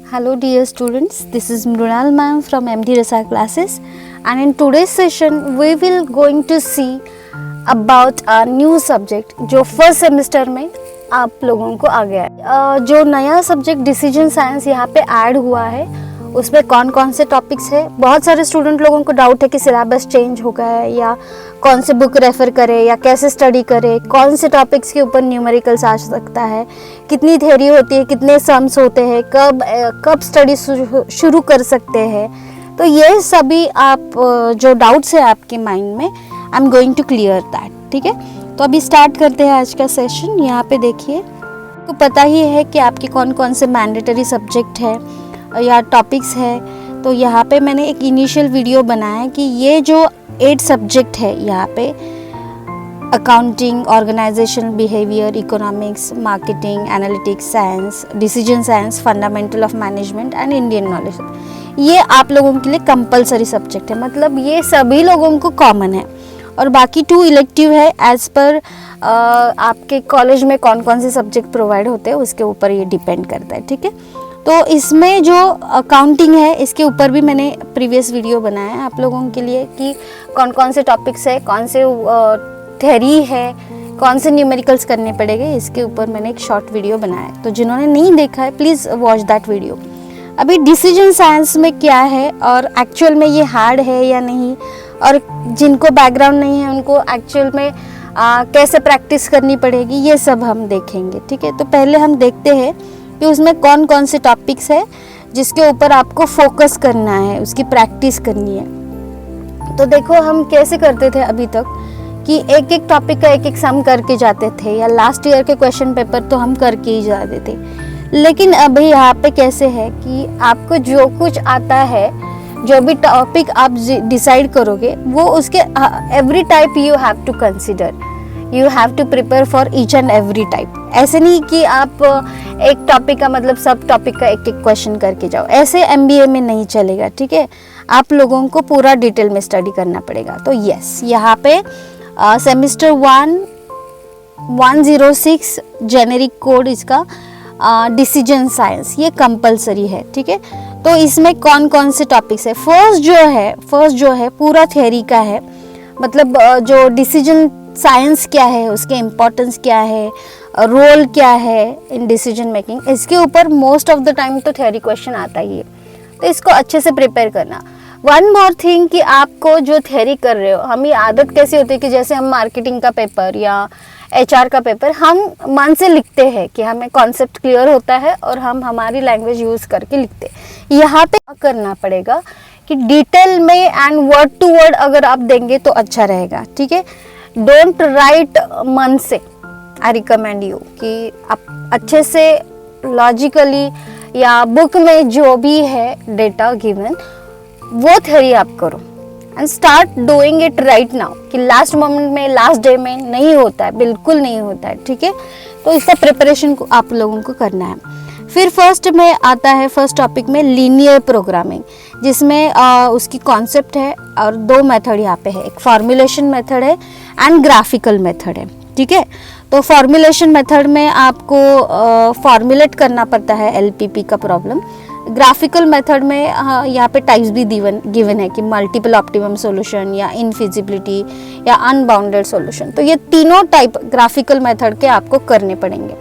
Hello dear students, this is Mrunal ma'am from MD Rasa classes, and in today's session we will going to see about a new subject जो first semester में आप लोगों को आ गया है। जो नया सब्जेक्ट डिसीजन साइंस यहाँ पे ऐड हुआ है उसमें कौन कौन से टॉपिक्स है। बहुत सारे स्टूडेंट लोगों को डाउट है कि सिलेबस चेंज हो गया है या कौन से बुक रेफ़र करें या कैसे स्टडी करें, कौन से टॉपिक्स के ऊपर न्यूमेरिकल्स आ सकता है, कितनी थ्योरी होती है, कितने सम्स होते हैं, कब स्टडी शुरू कर सकते हैं। तो ये सभी आप जो डाउट्स है आपके माइंड में, I am going to clear that. ठीक है, तो अभी स्टार्ट करते हैं आज का सेशन। यहाँ पे देखिए, तो पता ही है कि आपके कौन कौन से मैंडेटरी सब्जेक्ट है या टॉपिक्स है। तो यहाँ पे मैंने एक इनिशियल वीडियो बनाया है कि ये जो 8 सब्जेक्ट है यहाँ पे accounting, organisational behaviour, economics, marketing, analytics science, decision science, fundamental of management and Indian knowledge, ये आप लोगों के लिए कंपलसरी सब्जेक्ट है, मतलब ये सभी लोगों को कॉमन है। और बाकी 2 इलेक्टिव है, एज पर आपके कॉलेज में कौन कौन से सब्जेक्ट प्रोवाइड होते हैं उसके ऊपर ये डिपेंड करता है। ठीक है, तो इसमें जो अकाउंटिंग है इसके ऊपर भी मैंने प्रीवियस वीडियो बनाया है आप लोगों के लिए कि कौन कौन से टॉपिक्स है, कौन से थ्योरी है, कौन से न्यूमेरिकल्स करने पड़ेंगे, इसके ऊपर मैंने एक शॉर्ट वीडियो बनाया है। तो जिन्होंने नहीं देखा है प्लीज़ वॉच दैट वीडियो। अभी डिसीजन साइंस में क्या है और एक्चुअल में ये हार्ड है या नहीं, और जिनको बैकग्राउंड नहीं है उनको एक्चुअल में कैसे प्रैक्टिस करनी पड़ेगी, ये सब हम देखेंगे। ठीक है, तो पहले हम देखते हैं कि उसमें कौन कौन से टॉपिक्स है जिसके ऊपर आपको फोकस करना है, उसकी प्रैक्टिस करनी है। तो देखो हम कैसे करते थे अभी तक कि एक एक टॉपिक का एक एक सम करके जाते थे, या लास्ट ईयर के क्वेश्चन पेपर तो हम करके ही जाते थे। लेकिन अभी यहाँ पे कैसे है कि आपको जो कुछ आता है, जो भी टॉपिक आप डिसाइड करोगे वो उसके every type you have to consider, you have to prepare for each and every type. ऐसे नहीं कि आप एक टॉपिक का मतलब सब टॉपिक का एक एक क्वेश्चन करके जाओ, ऐसे MBA में नहीं चलेगा। ठीक है, आप लोगों को पूरा डिटेल में स्टडी करना पड़ेगा। तो यस, यहाँ पे सेमेस्टर 1 106 जेनेरिक कोड इसका डिसीजन साइंस ये कंपलसरी है। ठीक है, तो इसमें कौन कौन से टॉपिक्स है। फर्स्ट जो है पूरा थ्योरी का है, मतलब जो डिसीजन साइंस क्या है, उसके इम्पोर्टेंस क्या है, रोल क्या है इन डिसीजन मेकिंग, इसके ऊपर मोस्ट ऑफ द टाइम तो थ्योरी क्वेश्चन आता ही है। तो इसको अच्छे से प्रिपेयर करना। वन मोर थिंग कि आपको जो थ्योरी कर रहे हो, हमें आदत कैसी होती है कि जैसे हम मार्केटिंग का पेपर या HR का पेपर हम मन से लिखते हैं कि हमें कॉन्सेप्ट क्लियर होता है और हम हमारी लैंग्वेज यूज़ करके लिखते हैं। यहाँ पे करना पड़ेगा कि डिटेल में एंड वर्ड टू वर्ड अगर आप देंगे तो अच्छा रहेगा। ठीक है, डोंट राइट मन से, आई रिकमेंड यू कि आप अच्छे से लॉजिकली या बुक में जो भी है डेटा गिवन वो थ्योरी आप करो and start doing it right now, कि लास्ट मोमेंट में, लास्ट डे में नहीं होता है, बिल्कुल नहीं होता है। ठीक है, तो इसका प्रिपरेशन को आप लोगों को करना है। फिर फर्स्ट में आता है, फर्स्ट टॉपिक में लीनियर प्रोग्रामिंग, जिसमें उसकी कॉन्सेप्ट है और 2 मेथड यहाँ पे है, एक फॉर्मुलेशन मेथड है एंड ग्राफिकल मेथड है। ठीक है, तो फॉर्मुलेशन मेथड में आपको फॉर्मुलेट करना पड़ता है LPP का प्रॉब्लम। ग्राफिकल मेथड में यहाँ पे टाइप्स भी गिवन है कि मल्टीपल ऑप्टिमम सॉल्यूशन या इनफिजिबिलिटी या अनबाउंडेड सॉल्यूशन। तो ये तीनों टाइप ग्राफिकल मेथड के आपको करने पड़ेंगे।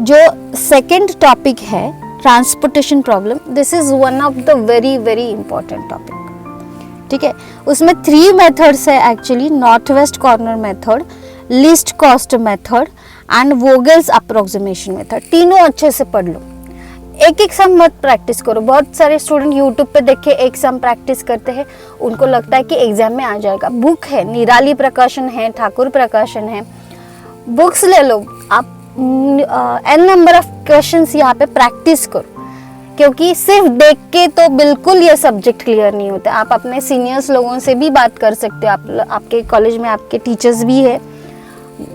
जो सेकंड टॉपिक है transportation problem, this is one of the very very important topic. ठीक है, उसमें 3 मेथड्स है actually, north west corner method, least cost method and Vogel's approximation method. तीनों अच्छे से पढ़ लो, एक एक सम मत प्रैक्टिस करो। बहुत सारे स्टूडेंट यूट्यूब पे देख के एक सम प्रैक्टिस करते हैं, उनको लगता है कि एग्जाम में आ जाएगा। बुक है, निराली प्रकाशन है, ठाकुर प्रकाशन है, बुक्स ले लो आप, n नंबर ऑफ क्वेश्चंस यहाँ पे प्रैक्टिस करो, क्योंकि सिर्फ देख के तो बिल्कुल ये सब्जेक्ट क्लियर नहीं होता। आप अपने सीनियर्स लोगों से भी बात कर सकते हो, आपके कॉलेज में आपके टीचर्स भी है,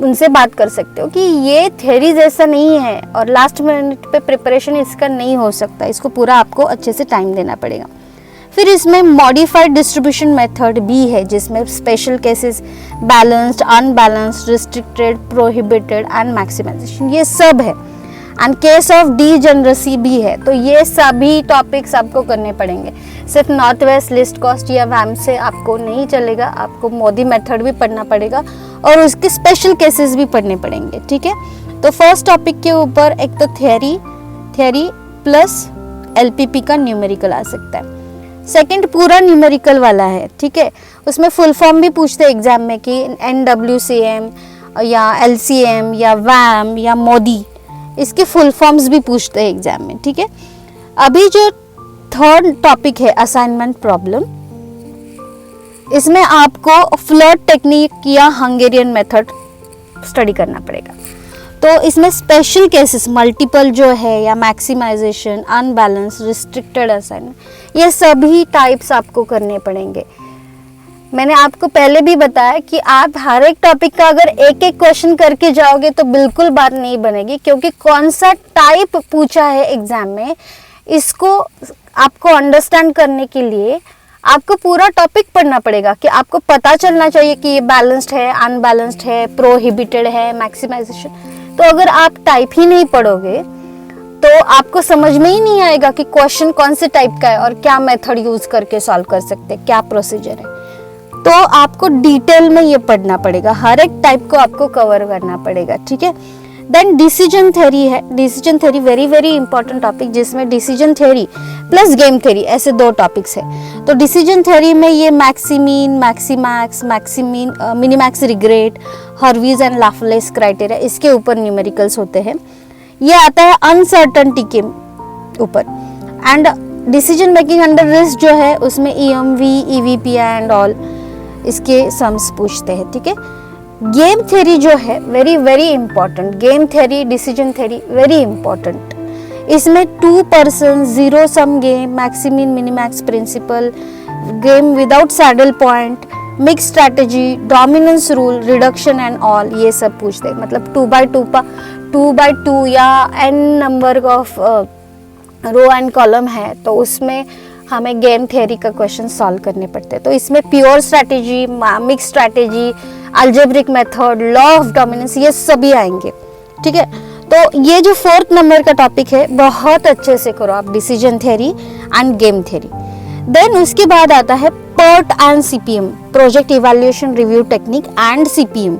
उनसे बात कर सकते हो कि ये थ्योरी जैसा नहीं है और लास्ट मिनट पे प्रिपरेशन इसका नहीं हो सकता, इसको पूरा आपको अच्छे से टाइम देना पड़ेगा। फिर इसमें मॉडिफाइड डिस्ट्रीब्यूशन मेथड भी है, जिसमें special cases, balanced, unbalanced, restricted, prohibited and maximisation, ये सब है। एंड केस ऑफ डीजेनरेसी भी है। तो ये सभी टॉपिक्स आपको करने पड़ेंगे, सिर्फ नॉर्थ वेस्ट लिस्ट कॉस्ट या वैम से आपको नहीं चलेगा, आपको मोदी मेथड भी पढ़ना पड़ेगा और उसके स्पेशल केसेस भी पढ़ने पड़ेंगे, ठीक है। तो फर्स्ट टॉपिक के ऊपर एक तो थ्योरी प्लस एलपीपी का न्यूमेरिकल आ सकता है। सेकंड पूरा न्यूमेरिकल वाला है, ठीक है, उसमें फुल फॉर्म भी पूछते हैं एग्जाम में कि NWCM या LCM या वैम या मोदी, इसके फुल फॉर्म्स भी पूछते हैं एग्जाम में, ठीक है। अभी जो थर्ड टॉपिक है असाइनमेंट प्रॉब्लम, इसमें आपको फ्लर्ट टेक्निक या हंगेरियन मेथड स्टडी करना पड़ेगा। तो इसमें स्पेशल केसेस मल्टीपल जो है या मैक्सिमाइजेशन, अनबैलेंस, रिस्ट्रिक्टेड असाइनमेंट, ये सभी टाइप्स आपको करने पड़ेंगे। मैंने आपको पहले भी बताया कि आप हर एक टॉपिक का अगर एक एक क्वेश्चन करके जाओगे तो बिल्कुल बात नहीं बनेगी, क्योंकि कौन सा टाइप पूछा है एग्जाम में, इसको आपको अंडरस्टैंड करने के लिए आपको पूरा टॉपिक पढ़ना पड़ेगा कि आपको पता चलना चाहिए कि ये बैलेंस्ड है, अनबैलेंस्ड है, प्रोहिबिटेड है, मैक्सिमाइजेशन। तो अगर आप टाइप ही नहीं पढ़ोगे तो आपको समझ में ही नहीं आएगा कि क्वेश्चन कौन से टाइप का है और क्या मेथड यूज करके सॉल्व कर सकते हैं, क्या प्रोसीजर है। तो आपको डिटेल में ये पढ़ना पड़ेगा, हर एक टाइप को आपको कवर करना पड़ेगा, ठीक है। देन डिसीजन थ्योरी है, decision theory very very important topic, जिसमें decision theory plus game theory ऐसे दो टॉपिक्स है। तो डिसीजन थ्योरी में ये maximin, maximax, minimax regret, Hurwicz and Laplace criteria, इसके ऊपर न्यूमेरिकल्स होते हैं। ये आता है अनसर्टेनिटी के ऊपर। And decision making under risk जो है उसमें EMV, EVP एंड ऑल, इसके सम्स पूछते हैं, ठीक है। गेम थ्योरी जो है very very important, game theory, decision theory very important. इसमें 2 person, zero sum game, maximin minimax principle, game without saddle point, mix strategy, dominance rule, reduction and all, ये सब पूछते हैं। मतलब 2x2 या n number of row and column है तो उसमें हमें गेम थ्योरी का क्वेश्चन सॉल्व करने पड़ते हैं। तो इसमें pure strategy, mix strategy, algebraic method, law of dominance, ये सभी आएंगे, ठीक है। तो ये जो 4th नंबर का टॉपिक है बहुत अच्छे से करो आप, decision theory and game theory. Then उसके बाद आता है PERT and CPM, project evaluation review technique and CPM,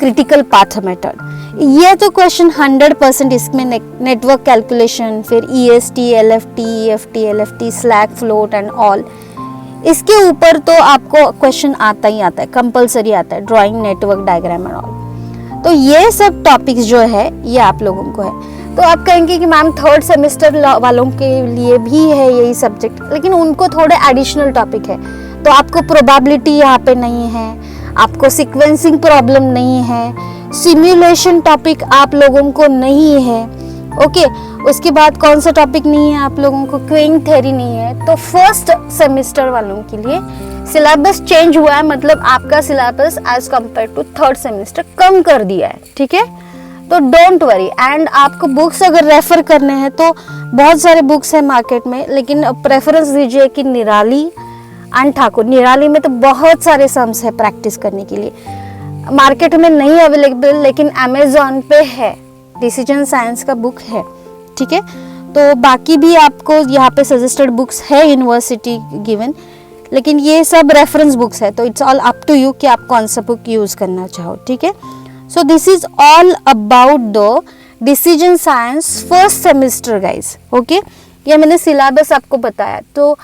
critical path method. ये तो क्वेश्चन 100% इसमें नेटवर्क कैलकुलेशन, फिर EST, LFT, EFT, LFT, slack float and all, इसके ऊपर तो आपको क्वेश्चन आता ही आता है, कंपलसरी आता है, drawing network diagram and all. तो ये सब टॉपिक्स जो है ये आप लोगों को है। तो आप कहेंगे कि मैम 3rd सेमेस्टर वालों के लिए भी है यही सब्जेक्ट, लेकिन उनको थोड़े एडिशनल टॉपिक है। तो आपको प्रोबेबिलिटी यहाँ पे नहीं है, आपको सीक्वेंसिंग प्रॉब्लम नहीं है, सिमुलेशन टॉपिक आप लोगों को नहीं है, ओके। उसके बाद कौन सा टॉपिक नहीं है आप लोगों को, क्यूइंग थ्योरी नहीं है। तो 1st सेमेस्टर वालों के लिए सिलेबस चेंज हुआ है, मतलब आपका syllabus as compare to 3rd semester कम कर दिया है, ठीक है। तो डोंट वरी। एंड आपको बुक्स अगर रेफर करने हैं तो बहुत सारे बुक्स है मार्केट में, लेकिन प्रेफरेंस दीजिए कि निराली एंड ठाकुर। निराली में तो बहुत सारे सम्स है प्रैक्टिस करने के लिए, मार्केट में नहीं अवेलेबल, लेकिन अमेजोन पे है, डिसीजन साइंस का बुक है, ठीक है। तो बाकी भी आपको यहाँ पे सजेस्टेड बुक्स है यूनिवर्सिटी गिवन, लेकिन ये सब रेफरेंस बुक्स है, तो it's all up to you कि आप कौन सा बुक यूज करना चाहो, ठीक है। So this is all about the decision science 1st semester guys, okay. ये मैंने सिलेबस आपको बताया। तो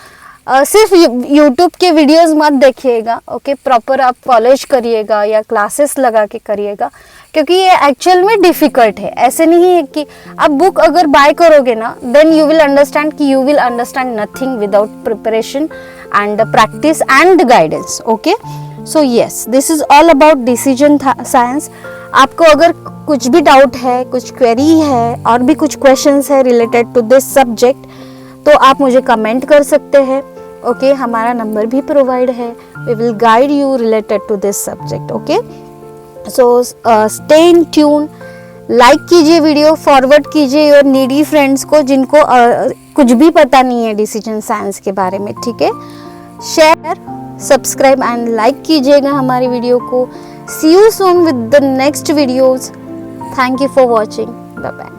सिर्फ यूट्यूब के वीडियोस मत देखिएगा, ओके। प्रॉपर आप कॉलेज करिएगा या क्लासेस लगा के करिएगा, क्योंकि ये एक्चुअल में डिफिकल्ट है। ऐसे नहीं है कि आप बुक अगर बाय करोगे ना, देन यू विल अंडरस्टैंड कि you will understand nothing without preparation and practice and guidance, okay. So yes, this is all about decision science. आपको अगर कुछ भी डाउट है, कुछ क्वेरी है और भी कुछ क्वेश्चंस है रिलेटेड टू दिस सब्जेक्ट, तो आप मुझे कमेंट कर सकते हैं, ओके। हमारा नंबर भी प्रोवाइड है, we will guide you related to this subject, okay. So stay in tune, like कीजिए वीडियो, फॉरवर्ड कीजिए योर नीडी फ्रेंड्स को जिनको कुछ भी पता नहीं है डिसीजन साइंस के बारे में, ठीक है। शेयर, सब्सक्राइब एंड लाइक कीजिएगा हमारी वीडियो को। See you soon with the next videos. Thank you for watching, bye bye.